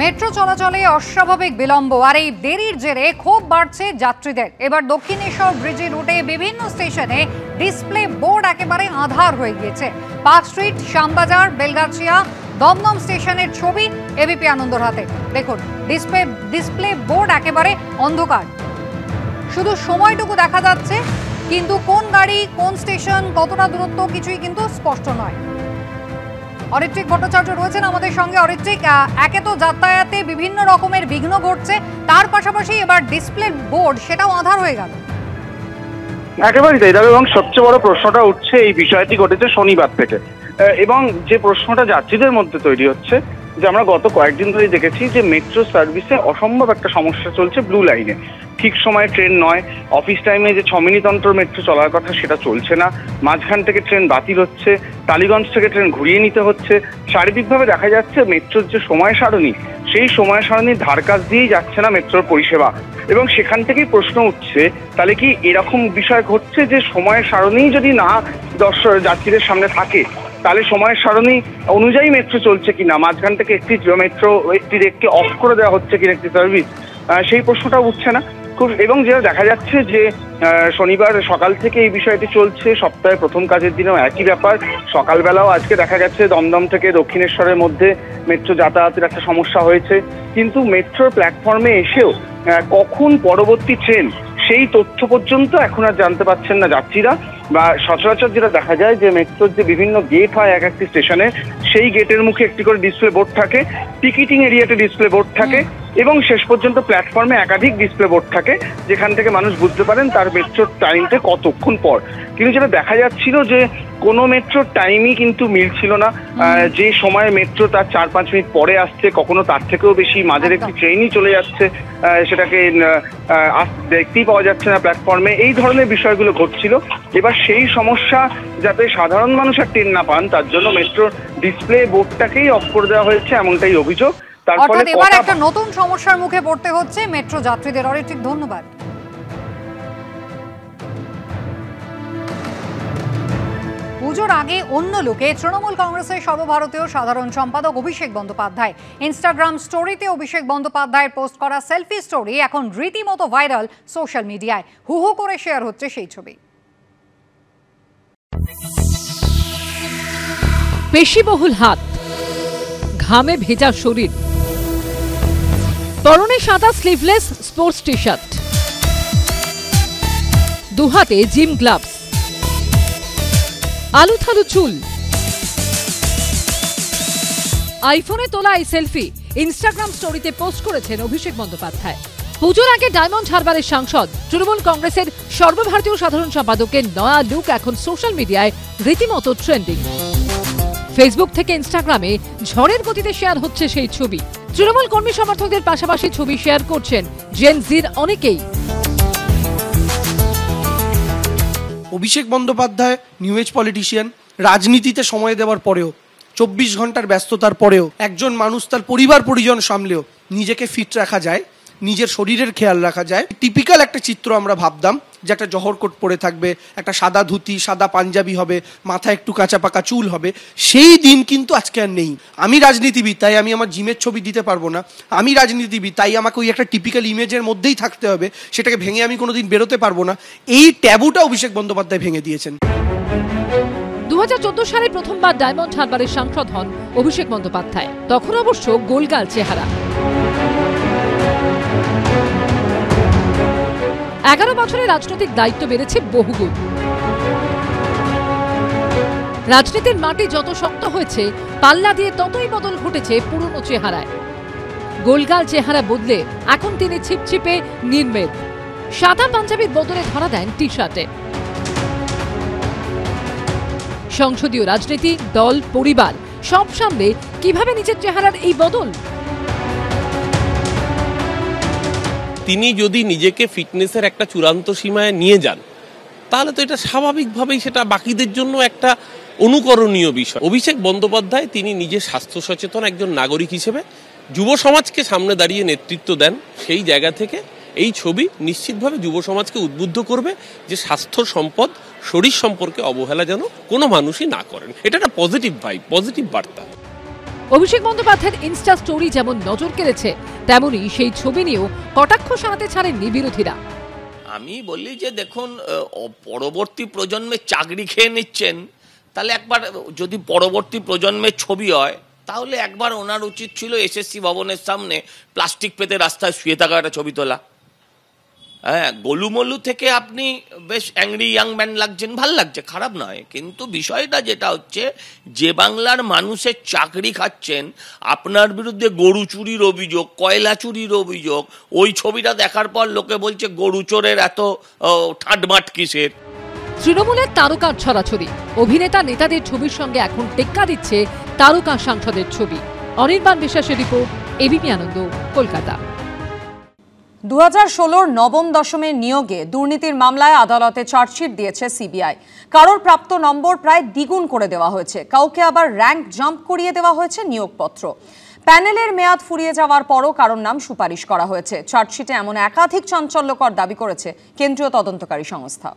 Metro চলাচলে অস্বাভাবিক বিলম্ব আর এই দেরির জেরে ক্ষোভ বাড়ছে যাত্রীদের। এবার দক্ষিণেশ্বর ব্রিজে রুটে বিভিন্ন স্টেশনে ডিসপ্লে বোর্ড একেবারে আঁধার হয়ে গিয়েছে। পার্ক স্ট্রিট, শ্যামবাজার, বেলগাছিয়া, দমদম স্টেশনের ছবি এবিপি আনন্দর হাতে। দেখুন, ডিসপ্লে বোর্ড একেবারে অন্ধকার, শুধু সময়টুকু দেখা যাচ্ছে, কিন্তু কোন গাড়ি, কোন স্টেশন, কতটা দূরত্ব কিছুই কিন্তু স্পষ্ট নয়। অরিত্রিক ভট্টাচার্য রয়েছেন আমাদের সঙ্গে। অরিত্রিক, একে তো যাতায়াতে বিভিন্ন রকমের বিঘ্ন ঘটছে, তার পাশাপাশি এবার ডিসপ্লে বোর্ড সেটাও আঁধার হয়ে গেল। একেবারেই তাই। এবং সবচেয়ে বড় প্রশ্নটা উঠছে, এই বিষয়টি ঘটেছে শনিবার থেকে, এবং যে প্রশ্নটা যাত্রীদের মধ্যে তৈরি হচ্ছে যে আমরা গত কয়েকদিন ধরেই দেখেছি যে মেট্রো সার্ভিসে অসম্ভব একটা সমস্যা চলছে ব্লু লাইনে। ঠিক সময়ে ট্রেন নয়, অফিস টাইমে যে 6 মিনিট অন্তর মেট্রো চলার কথা সেটা চলছে না, মাঝখান থেকে ট্রেন বাতিল হচ্ছে, টালিগঞ্জ থেকে ট্রেন ঘুরিয়ে নিতে হচ্ছে। শারীরিকভাবে দেখা যাচ্ছে মেট্রোর যে সময় সারণী, সেই সময় সারণীর ধার কাছ দিয়েই যাচ্ছে না মেট্রোর পরিষেবা। এবং সেখান থেকেই প্রশ্ন উঠছে, তাহলে কি এরকম বিষয় ঘটছে যে সময়ের সারণী যদি না যাত্রীদের সামনে থাকে, তাহলে সময়ের সারণী অনুযায়ী মেট্রো চলছে কিনা, মাঝখান থেকে একটি অফ করে দেওয়া হচ্ছে কিনা একটি সার্ভিস, সেই প্রশ্নটা উঠছে না খুব। এবং যেটা দেখা যাচ্ছে যে শনিবার সকাল থেকে এই বিষয়টি চলছে, সপ্তাহে প্রথম কাজের দিনেও একই ব্যাপার। সকালবেলাও আজকে দেখা গেছে দমদম থেকে দক্ষিণেশ্বরের মধ্যে মেট্রো যাতায়াতের একটা সমস্যা হয়েছে, কিন্তু মেট্রোর প্ল্যাটফর্মে এসেও কখন পরবর্তী ট্রেন সেই তথ্য পর্যন্ত এখন আর জানতে পারছেন না যাত্রীরা। বা সচরাচর যেটা দেখা যায় যে মেট্রোর যে বিভিন্ন গেট হয় এক একটি স্টেশনে, সেই গেটের মুখে একটি করে ডিসপ্লে বোর্ড থাকে, টিকিটিং এরিয়াতে ডিসপ্লে বোর্ড থাকে, এবং শেষ পর্যন্ত প্ল্যাটফর্মে একাধিক ডিসপ্লে বোর্ড থাকে, যেখান থেকে মানুষ বুঝতে পারেন তার মেট্রোর টাইমটা কতক্ষণ পর। কিন্তু যেটা দেখা যাচ্ছিল যে কোনো মেট্রোর টাইমই কিন্তু মিলছিল না। যে সময় মেট্রো তার 4-5 মিনিট পরে আসছে, কখনো তার থেকেও বেশি, মাঝের একটি ট্রেনই চলে যাচ্ছে, সেটাকে দেখতেই পাওয়া যাচ্ছে না প্ল্যাটফর্মে। এই ধরনের বিষয়গুলো ঘটছিল। এবার সেই সমস্যা যাতে সাধারণ মানুষ আর টের না পান, তার জন্য মেট্রোর ডিসপ্লে বোর্ডটাকেই অফ করে দেওয়া হয়েছে, এমনটাই অভিযোগ। অর্থাৎ এবার একটা নতুন সমস্যার মুখে পড়তে হচ্ছে মেট্রো যাত্রীদের। অরিত্রিক, ধন্যবাদ। পুজোর আগে অন্য লোকে তৃণমূল কংগ্রেসের সর্বভারতীয় সাধারণ সম্পাদক অভিষেক বন্দ্যোপাধ্যায় ইনস্টাগ্রাম স্টোরিতে অভিষেক বন্দ্যোপাধ্যায়ের পোস্ট করা সেলফি স্টোরি এখন রীতিমতো ভাইরাল সোশ্যাল মিডিয়ায়। হু হু করে শেয়ার হচ্ছে সেই ছবি। পেশিবহুল হাত, ঘামে ভেজা শরীর, পরনে সাদা স্লিভলেস স্পোর্টস টি শার্ট, দুহাতে জিম গ্লাভস, আলুথালু চুল, আইফোনে তোলা এই সেলফি ইনস্টাগ্রাম স্টোরিতে পোস্ট করেছেন অভিষেক বন্দ্যোপাধ্যায়। পুজোর আগে ডায়মন্ড হারবারের সাংসদ, তৃণমূল কংগ্রেসের সর্বভারতীয় সাধারণ সম্পাদকের নয়া লুক এখন সোশ্যাল মিডিয়ায় রীতিমতো ট্রেন্ডিং। ফেসবুক থেকে ইনস্টাগ্রামে ঝড়ের গতিতে শেয়ার হচ্ছে সেই ছবি। তৃণমূল কর্মী সমর্থকদের পাশাপাশি ছবি শেয়ার করছেন জেন জির অনেকেই। Abhishek Bandyopadhyay new age politician, রাজনীতিতে সময় দেওয়ার পরেও, 24 ঘন্টার ব্যস্ততার পরেও একজন মানুষ তার পরিবার পরিজন সামলেও নিজেকে ফিট রাখা যায়, নিজের শরীরের খেয়াল রাখা যায়। টিপিক্যাল একটা চিত্র আমরা ভাবতাম যে একটা জহর কোট পরে থাকবে, একটা সাদা ধুতি, সাদা পাঞ্জাবি হবে, মাথায় একটু কাঁচা পাকা চুল হবে, সেই দিন কিন্তু আজকে আর নেই। আমি রাজনীতিবিদ, তাই আমি আমার জিমের ছবি দিতে পারবো না। আমি রাজনীতিবিদ, তাই আমাকে ওই একটা টিপিক্যাল ইমেজের মধ্যেই থাকতে হবে, সেটাকে ভেঙে আমি কোনোদিন বেরোতে পারবো না। এই ট্যাবুটা অভিষেক বন্দ্যোপাধ্যায় ভেঙে দিয়েছেন। 2014 সালে প্রথমবার ডায়মন্ড হারবারের সাংসদ হন অভিষেক বন্দ্যোপাধ্যায়। তখন অবশ্য গোলগাল চেহারা। 11 বছরে রাজনৈতিক দায়িত্ব বেড়েছে বহুগুণ। রাজনীতির মাটি যত শক্ত হয়েছে, পাল্লা দিয়ে ততই বদল ঘটেছে পুরনো চেহারায়। গোলগাল চেহারা বদলে এখন তিনি ছিপছিপে নির্মেদ, সাদা পাঞ্জাবির বদলে ধরা দেন টি শার্টে। সংসদীয় রাজনীতি, দল, পরিবার সব সামলে কিভাবে নিজের চেহারার এই বদল? তিনি যদি নিজেকে ফিটনেসের একটা চূড়ান্ত সীমায় নিয়ে যান, তাহলে তো এটা স্বাভাবিকভাবেই সেটা বাকিদের জন্য একটা অনুকরণীয় বিষয়। অভিষেক বন্দ্যোপাধ্যায় তিনি নিজে স্বাস্থ্য সচেতন একজন নাগরিক হিসেবে যুব সমাজকে সামনে দাঁড়িয়ে নেতৃত্ব দেন। সেই জায়গা থেকে এই ছবি নিশ্চিতভাবে যুব সমাজকে উদ্বুদ্ধ করবে যে স্বাস্থ্য সম্পদ, শরীর সম্পর্কে অবহেলা যেন কোনো মানুষই না করেন। এটা একটা পজিটিভ ভাইব, পজিটিভ বার্তা। অভিষেক বন্দ্যোপাধ্যায়ের ইনস্টা স্টোরি যেমন নজর কেড়েছে, তেমনই সেই ছবি নিয়েও কটাক্ষ শানাতে ছাড়েননি বিরোধীরা। আমি বলি যে দেখুন, পরবর্তী প্রজন্মে চাকরি খেয়ে নিচ্ছেন, তাহলে একবার যদি পরবর্তী প্রজন্মের ছবি হয় তাহলে একবার ওনার উচিত ছিল এসএসসি ভবনের সামনে প্লাস্টিক পেতে রাস্তায় শুয়ে থাকা একটা ছবি তোলা। হ্যাঁ, গোলুমলু থেকে আপনি বেশ অ্যাংরি ইয়াং ম্যান লাগছেন, ভাল লাগছে, খারাপ নয়, কিন্তু বিষয়টা যেটা হচ্ছে, যে বাংলার মানুষের চাকরি খাচ্ছেন, আপনার বিরুদ্ধে গরু চুরির অভিযোগ, কয়লা চুরির অভিযোগ, ওই ছবিটা দেখার পর লোকে বলছে গরু চোরের এত ঠাটমাট কিসের। তৃণমূলের তারকার ছড়াছড়ি, অভিনেতা নেতাদের ছবির সঙ্গে এখন টেক্কা দিচ্ছে তারকা সাংসদের ছবি। অনির্বাণ বিশ্বাসের রিপোর্ট, এবিপি আনন্দ, কলকাতা। 2016 নবম দশমের নিয়োগে দুর্নীতির মামলায় আদালতে চার্জশিট দিয়েছে সিবিআই। কারোর প্রাপ্ত নম্বর প্রায় দ্বিগুণ করে দেওয়া হয়েছে, কাউকে আবার র্যাঙ্ক জাম্প করিয়ে দেওয়া হয়েছে নিয়োগপত্র। প্যানেলের মেয়াদ ফুরিয়ে যাওয়ার পরও কারোর নাম সুপারিশ করা হয়েছে। চার্জশিটে এমন একাধিক চাঞ্চল্যকর দাবি করেছে কেন্দ্রীয় তদন্তকারী সংস্থা।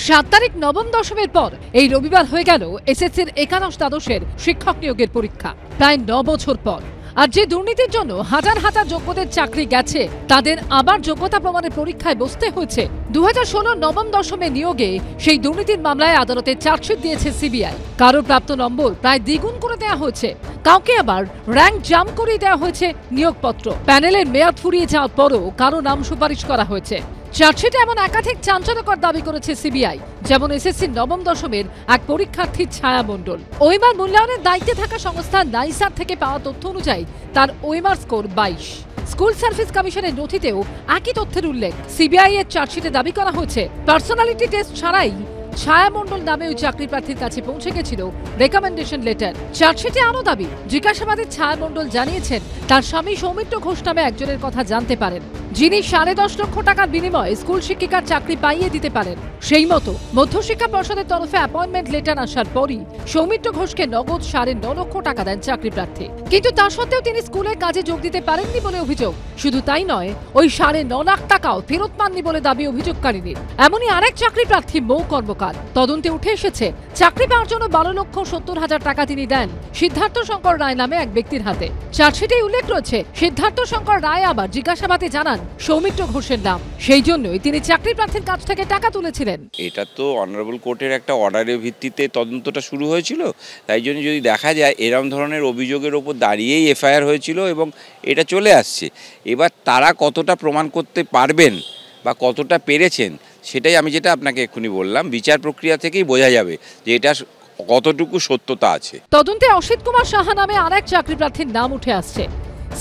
7 তারিখ নবম দশমের পর এই রবিবার হয়ে গেল এসএসসির একাদশ দ্বাদশের শিক্ষক নিয়োগের পরীক্ষা, প্রায় 9 বছর পর। আর যে দুর্নীতির জন্য হাজার হাজার যোগ্যদের চাকরি গেছে, তাদের আবার যোগ্যতা প্রমাণের পরীক্ষায় বসতে হয়েছে। 2016 নবম দশমে নিয়োগে সেই দুর্নীতির মামলায় আদালতে চার্জশিট দিয়েছে সিবিআই। কারোর প্রাপ্ত নম্বর প্রায় দ্বিগুণ করে দেওয়া হয়েছে, কাউকে আবার র্যাঙ্ক জাম্প করিয়ে দেওয়া হয়েছে নিয়োগপত্র। প্যানেলের মেয়াদ ফুরিয়ে যাওয়ার পরও কারো নাম সুপারিশ করা হয়েছে। চার্জশিটে এমন একাধিক চাঞ্চল্যকর দাবি করেছে সিবিআই, যেমন এসএসসির নবম দশমের এক পরীক্ষার্থী ছায়া মণ্ডল। ওএমআর মূল্যায়নের দায়িত্বে থাকা সংস্থা নাইসার থেকে পাওয়া তথ্য অনুযায়ী তার ওএমআর স্কোর 22। স্কুল সার্ভিস কমিশনের নথিতেও একই তথ্যের উল্লেখ। সিবিআই এর চার্জশিটে দাবি করা হয়েছে, পার্সোনালিটি টেস্ট ছাড়াই ছায়া মণ্ডল নামে ওই চাকরি প্রার্থীর কাছে পৌঁছে গেছিল রেকমেন্ডেশন লেটার। চার্জশিটে আরও দাবি, জিজ্ঞাসাবাদে ছায়া মণ্ডল জানিয়েছেন তার স্বামী সৌমিত্র ঘোষ নামে একজনের কথা জানতে পারেন, যিনি 10.5 লক্ষ টাকার বিনিময়ে স্কুল শিক্ষিকার চাকরি পাইয়ে দিতে পারেন। সেই মতো মধ্যশিক্ষা পর্ষদের তরফে অ্যাপয়েন্টমেন্ট লেটার আসার পরই সৌমিত্র ঘোষকে নগদ 9.5 লক্ষ টাকা দেন চাকরি প্রার্থী। কিন্তু তা সত্ত্বেও তিনি স্কুলের কাজে যোগ দিতে পারেননি বলে অভিযোগ। শুধু তাই নয়, ওই 9.5 লাখ টাকাও ফেরত পাননি বলে দাবি অভিযোগকারীদের। এমনই আরেক চাকরি প্রার্থী মৌ কর্মকার। তদন্তে উঠে এসেছে, চাকরি পাওয়ার জন্য 12,70,000 টাকা তিনি দেন সিদ্ধার্থ শঙ্কর রায় নামে এক ব্যক্তির হাতে। চার্জশিটে উল্লেখ রয়েছে, সিদ্ধার্থ শঙ্কর রায় আবার জিজ্ঞাসাবাদে জানান সৌমিত্র ঘোষের নাম, সেই জন্যই তিনি চাকরি প্রার্থীর কাছ থেকে টাকা তুলেছিলেন। এটা তো অনারেবল কোর্টের একটা অর্ডারের ভিত্তিতে তদন্তটা শুরু হয়েছিল, তাই জন্য যদি দেখা যায় এরকম ধরনের অভিযোগের ওপর দাঁড়িয়েই এফআইআর হয়েছিল এবং এটা চলে আসছে। এবার তারা কতটা প্রমাণ করতে পারবেন বা কতটা পেরেছেন, সেটাই আমি যেটা আপনাকে এক্ষুনি বললাম, বিচার প্রক্রিয়া থেকেই বোঝা যাবে যে এটা কতটুকু সত্যতা আছে। তদন্তে অসিত কুমার সাহা নামে আরেক চাকরি প্রার্থীর নাম উঠে আসছে।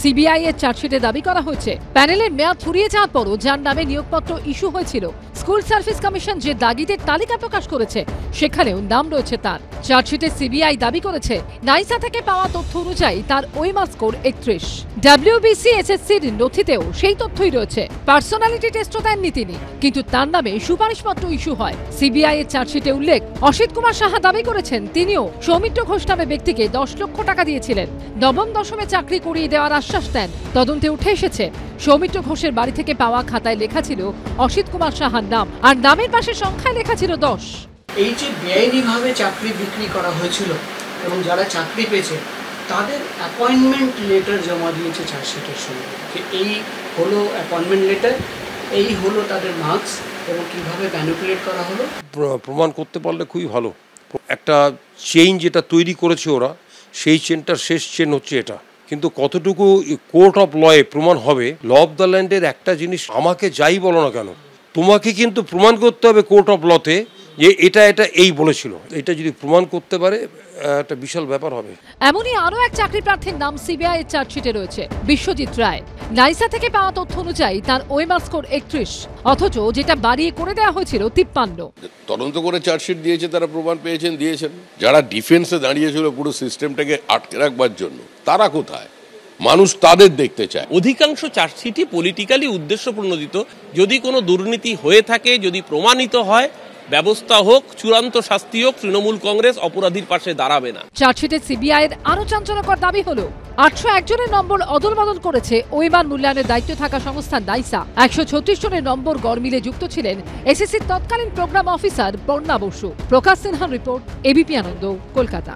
সিবিআই এর চার্জশিটে দাবি করা হয়েছে, প্যানেলের মেয়াদ ফুরিয়ে যাওয়ার পরও যার নামে নিয়োগপত্র ইস্যু হয়েছিল, স্কুল সার্ভিস কমিশন যে দাগিদের তালিকা প্রকাশ করেছে সেখানেও নাম রয়েছে তার। চার্জশিটে সিবিআই দাবি করেছে, নাইসা থেকে পাওয়া তথ্য অনুযায়ী তার ওএমআর স্কোর 31। ডব্লিউবিসি এসএসসির নথিতেও সেই তথ্যই রয়েছে। পার্সোনালিটি টেস্টও দেননি তিনি, কিন্তু তার নামে সুপারিশপত্র ইস্যু হয়। সিবিআই এর চার্জশিটে উল্লেখ, অসিত কুমার সাহা দাবি করেছেন তিনিও সৌমিত্র ঘোষ নামে ব্যক্তিকে 10 লক্ষ টাকা দিয়েছিলেন, নবম দশমে চাকরি করিয়ে দেওয়ার আশ্বাস দেন। তদন্তে উঠে এসেছে, সৌমিত্র ঘোষের বাড়ি থেকে পাওয়া খাতায় লেখা ছিল অসিত কুমার সাহার নাম, আর নামের পাশে সংখ্যায় লেখা ছিল 10। এই যে বেআইনিভাবে চাকরি বিক্রি করা হয়েছিল এবং যারা চাকরি পেয়েছে তাদের অ্যাপয়েন্টমেন্ট লেটার জমা দিয়েছে চার্জশিটের সঙ্গে, যে এই হলো অ্যাপয়েন্টমেন্ট লেটার, এই হলো তাদের মার্কস এবং কীভাবে ম্যানিপুলেট করা হলো প্রমাণ করতে পারলে খুবই ভালো। একটা চেইন যেটা তৈরি করেছে ওরা, সেই চেনটার শেষ চেন হচ্ছে এটা। কিন্তু কতটুকু কোর্ট অফ লয়ে প্রমাণ হবে, ল অফ দ্য ল্যান্ডের একটা জিনিস, আমাকে যাই বলো না কেন, তোমাকে কিন্তু প্রমাণ করতে হবে কোর্ট অফ লতে যে এটা এই বলেছিল। এটা যদি প্রমাণ করতে পারে একটা বিশাল ব্যাপার হবে। এমনই আরো এক চাকরি প্রার্থীর নাম সিবিআই এর চার্জশিটে রয়েছে, বিশ্বজিৎ রায়। নাইসা থেকে পাওয়া তথ্য অনুযায়ী তার ওএমআর স্কোর 31, অথচ যেটা বাড়িয়ে করে দেওয়া হয়েছিল 53। তদন্ত করে চার্জশিট দিয়েছে, তারা প্রমাণ দিয়েছেন। যারা ডিফেন্সে দাঁড়িয়েছিল পুরো সিস্টেমটাকে আটকে রাখবার জন্য, তারা কোথায়? মানুষ তাদের দেখতে চায়। অধিকাংশ চার্জশিটই পলিটিক্যালি উদ্দেশ্য প্রণোদিত। যদি কোনো দুর্নীতি হয়ে থাকে, যদি প্রমাণিত হয়, ব্যবস্থা হোক, চূড়ান্ত শাস্তি হোক, তৃণমূল কংগ্রেস অপরাধীর পাশে দাঁড়াবে না। চার্জশিটে সিবিআই এর আরো চাঞ্চল্যকর দাবি হলো, 801 জনের নম্বর অদল বদল করেছে ওএমআর মূল্যায়নের দায়িত্বে থাকা সংস্থা নাইসা। 136 জনের নম্বর গড়মিলে যুক্ত ছিলেন এসএসসির তৎকালীন প্রোগ্রাম অফিসার পর্ণা বসু। প্রকাশ সিনহার রিপোর্ট, এবিপি আনন্দ, কলকাতা।